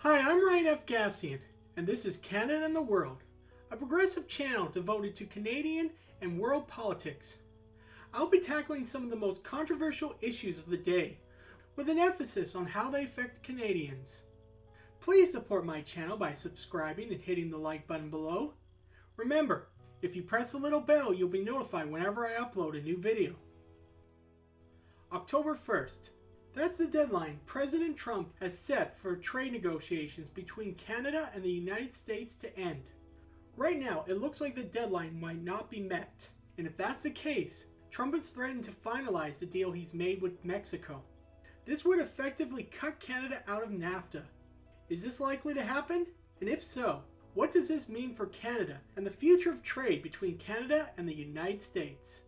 Hi, I'm Ryan F. Gassian, and this is Canada and the World, a progressive channel devoted to Canadian and world politics. I'll be tackling some of the most controversial issues of the day, with an emphasis on how they affect Canadians. Please support my channel by subscribing and hitting the like button below. Remember, if you press the little bell, you'll be notified whenever I upload a new video. October 1st. That's the deadline President Trump has set for trade negotiations between Canada and the United States to end. Right now, it looks like the deadline might not be met. And if that's the case, Trump has threatened to finalize the deal he's made with Mexico. This would effectively cut Canada out of NAFTA. Is this likely to happen? And if so, what does this mean for Canada and the future of trade between Canada and the United States?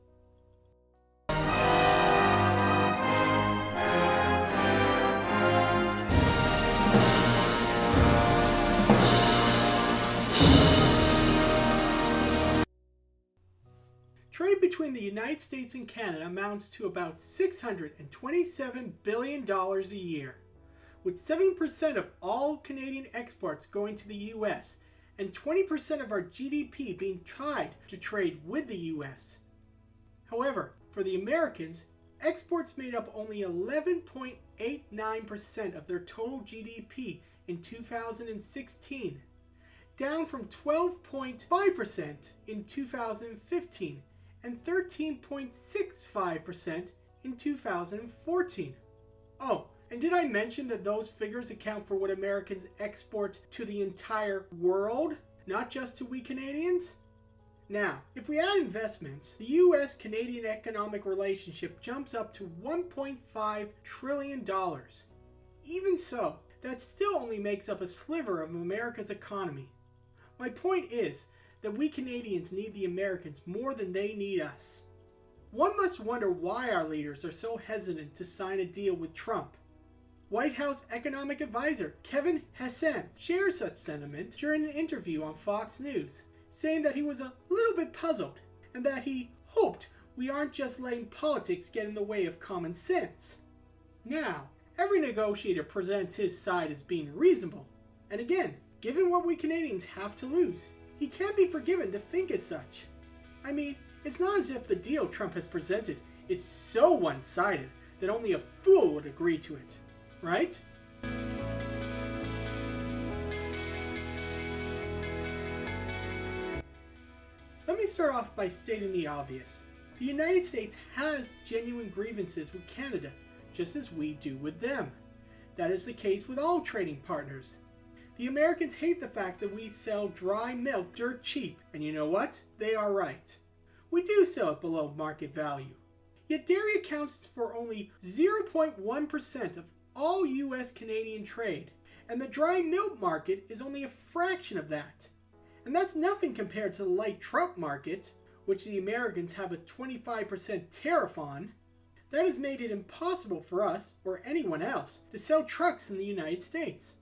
Trade between the United States and Canada amounts to about $627 billion a year, with 7% of all Canadian exports going to the US and 20% of our GDP being tied to trade with the US. However, for the Americans, exports made up only 11.89% of their total GDP in 2016, down from 12.5% in 2015 and 13.65% in 2014. Oh, and did I mention that those figures account for what Americans export to the entire world, not just to we Canadians? Now, if we add investments, the US-Canadian economic relationship jumps up to $1.5 trillion. Even so, that still only makes up a sliver of America's economy. My point is that we Canadians need the Americans more than they need us. One must wonder why our leaders are so hesitant to sign a deal with Trump. White House economic advisor Kevin Hassan shared such sentiment during an interview on Fox News, saying that he was a little bit puzzled and that he hoped we aren't just letting politics get in the way of common sense. Now, every negotiator presents his side as being reasonable, and again, given what we Canadians have to lose, he can be forgiven to think as such. I mean, it's not as if the deal Trump has presented is so one-sided that only a fool would agree to it, right? Let me start off by stating the obvious. The United States has genuine grievances with Canada, just as we do with them. That is the case with all trading partners. The Americans hate the fact that we sell dry milk dirt cheap, and you know what? They are right. We do sell it below market value. Yet dairy accounts for only 0.1% of all US-Canadian trade, and the dry milk market is only a fraction of that. And that's nothing compared to the light truck market, which the Americans have a 25% tariff on. That has made it impossible for us, or anyone else, to sell trucks in the United States.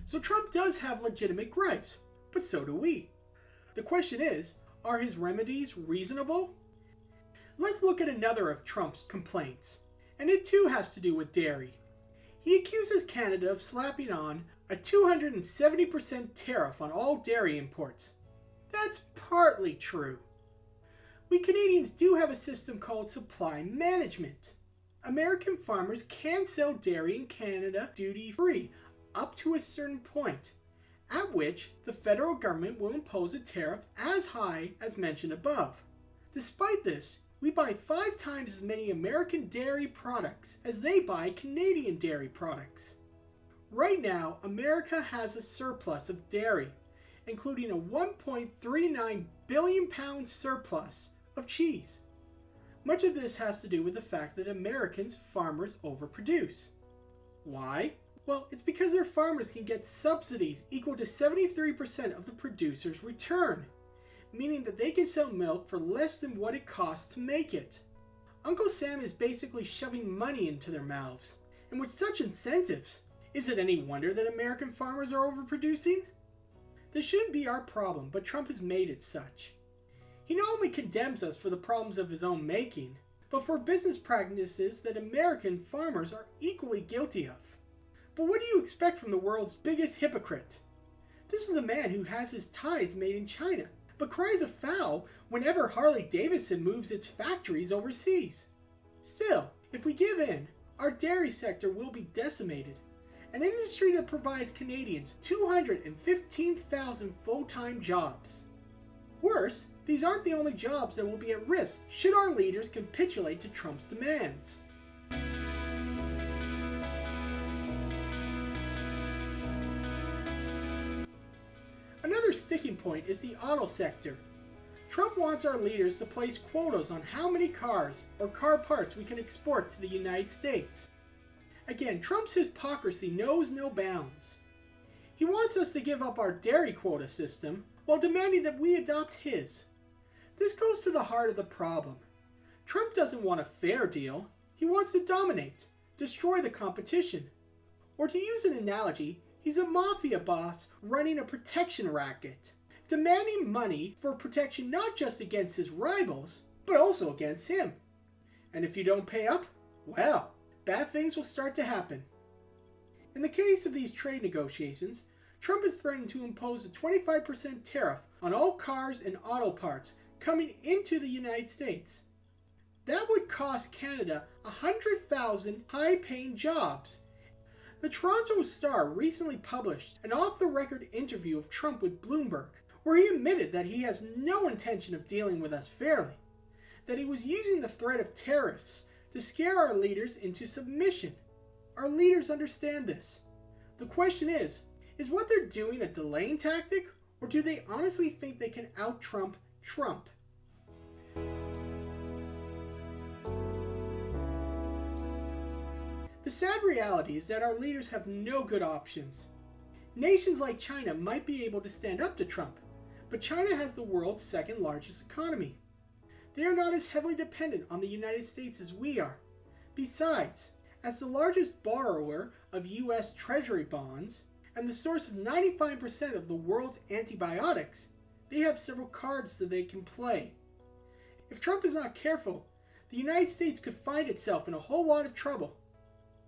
So Trump does have legitimate gripes, but so do we. The question is, are his remedies reasonable? Let's look at another of Trump's complaints, and it too has to do with dairy. He accuses Canada of slapping on a 270% tariff on all dairy imports. That's partly true. We Canadians do have a system called supply management. American farmers can sell dairy in Canada duty-free, up to a certain point, at which the federal government will impose a tariff as high as mentioned above. Despite this, we buy 5 times as many American dairy products as they buy Canadian dairy products. Right now, America has a surplus of dairy, including a 1.39 billion pound surplus of cheese. Much of this has to do with the fact that Americans farmers overproduce. Why? Well, it's because their farmers can get subsidies equal to 73% of the producer's return, meaning that they can sell milk for less than what it costs to make it. Uncle Sam is basically shoving money into their mouths, and with such incentives, is it any wonder that American farmers are overproducing? This shouldn't be our problem, but Trump has made it such. He not only condemns us for the problems of his own making, but for business practices that American farmers are equally guilty of. But what do you expect from the world's biggest hypocrite? This is a man who has his ties made in China, but cries a foul whenever Harley-Davidson moves its factories overseas. Still, if we give in, our dairy sector will be decimated, an industry that provides Canadians 215,000 full-time jobs. Worse, these aren't the only jobs that will be at risk should our leaders capitulate to Trump's demands. Another sticking point is the auto sector. Trump wants our leaders to place quotas on how many cars or car parts we can export to the United States. Again, Trump's hypocrisy knows no bounds. He wants us to give up our dairy quota system while demanding that we adopt his. This goes to the heart of the problem. Trump doesn't want a fair deal. He wants to dominate, destroy the competition. Or to use an analogy, he's a mafia boss running a protection racket, demanding money for protection not just against his rivals, but also against him. And if you don't pay up, well, bad things will start to happen. In the case of these trade negotiations, Trump is threatening to impose a 25% tariff on all cars and auto parts coming into the United States. That would cost Canada 100,000 high-paying jobs. The Toronto Star recently published an off-the-record interview of Trump with Bloomberg, where he admitted that he has no intention of dealing with us fairly, that he was using the threat of tariffs to scare our leaders into submission. Our leaders understand this. The question is what they're doing a delaying tactic, or do they honestly think they can out-Trump Trump? The sad reality is that our leaders have no good options. Nations like China might be able to stand up to Trump, but China has the world's second largest economy. They are not as heavily dependent on the United States as we are. Besides, as the largest borrower of US Treasury bonds and the source of 95% of the world's antibiotics, they have several cards that they can play. If Trump is not careful, the United States could find itself in a whole lot of trouble.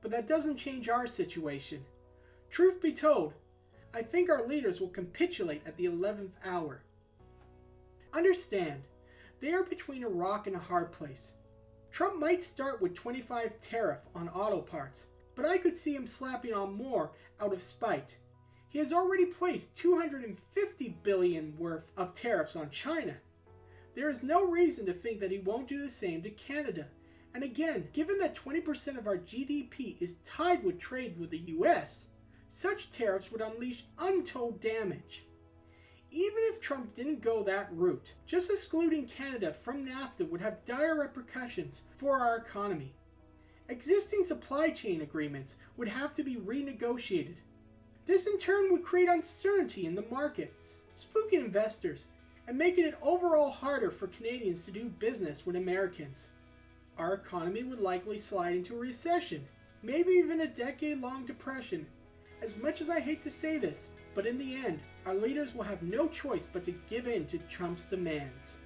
But that doesn't change our situation. Truth be told, I think our leaders will capitulate at the 11th hour. Understand, they are between a rock and a hard place. Trump might start with 25 tariff on auto parts, but I could see him slapping on more out of spite. He has already placed $250 billion worth of tariffs on China. There is no reason to think that he won't do the same to Canada. And again, given that 20% of our GDP is tied with trade with the US, such tariffs would unleash untold damage. Even if Trump didn't go that route, just excluding Canada from NAFTA would have dire repercussions for our economy. Existing supply chain agreements would have to be renegotiated. This in turn would create uncertainty in the markets, spooking investors, and making it overall harder for Canadians to do business with Americans. Our economy would likely slide into a recession, maybe even a decade-long depression. As much as I hate to say this, but in the end, our leaders will have no choice but to give in to Trump's demands.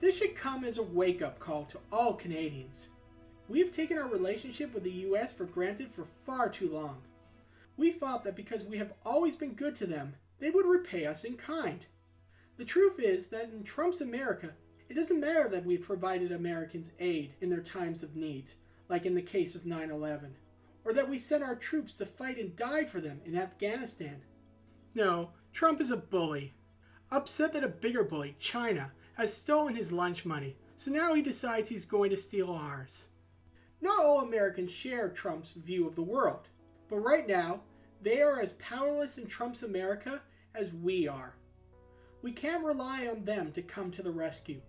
This should come as a wake-up call to all Canadians. We have taken our relationship with the US for granted for far too long. We thought that because we have always been good to them, they would repay us in kind. The truth is that in Trump's America, it doesn't matter that we've provided Americans aid in their times of need, like in the case of 9/11, or that we sent our troops to fight and die for them in Afghanistan. No, Trump is a bully. Upset that a bigger bully, China, has stolen his lunch money, so now he decides he's going to steal ours. Not all Americans share Trump's view of the world, but right now, they are as powerless in Trump's America as we are. We can't rely on them to come to the rescue.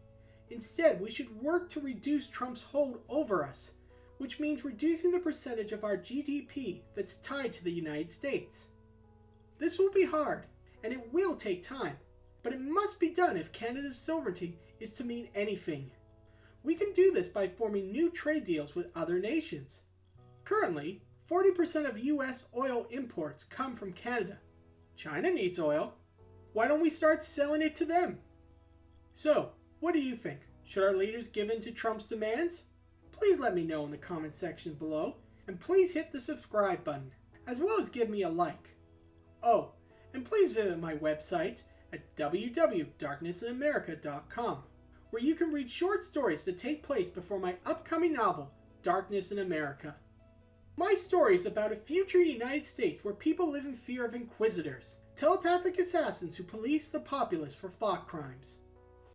Instead, we should work to reduce Trump's hold over us, which means reducing the percentage of our GDP that's tied to the United States. This will be hard, and it will take time, but it must be done if Canada's sovereignty is to mean anything. We can do this by forming new trade deals with other nations. Currently, 40% of US oil imports come from Canada. China needs oil. Why don't we start selling it to them? So, what do you think? Should our leaders give in to Trump's demands? Please let me know in the comment section below, and please hit the subscribe button, as well as give me a like. Oh, and please visit my website at www.darknessinamerica.com, where you can read short stories that take place before my upcoming novel, Darkness in America. My story is about a future United States where people live in fear of inquisitors, telepathic assassins who police the populace for thought crimes.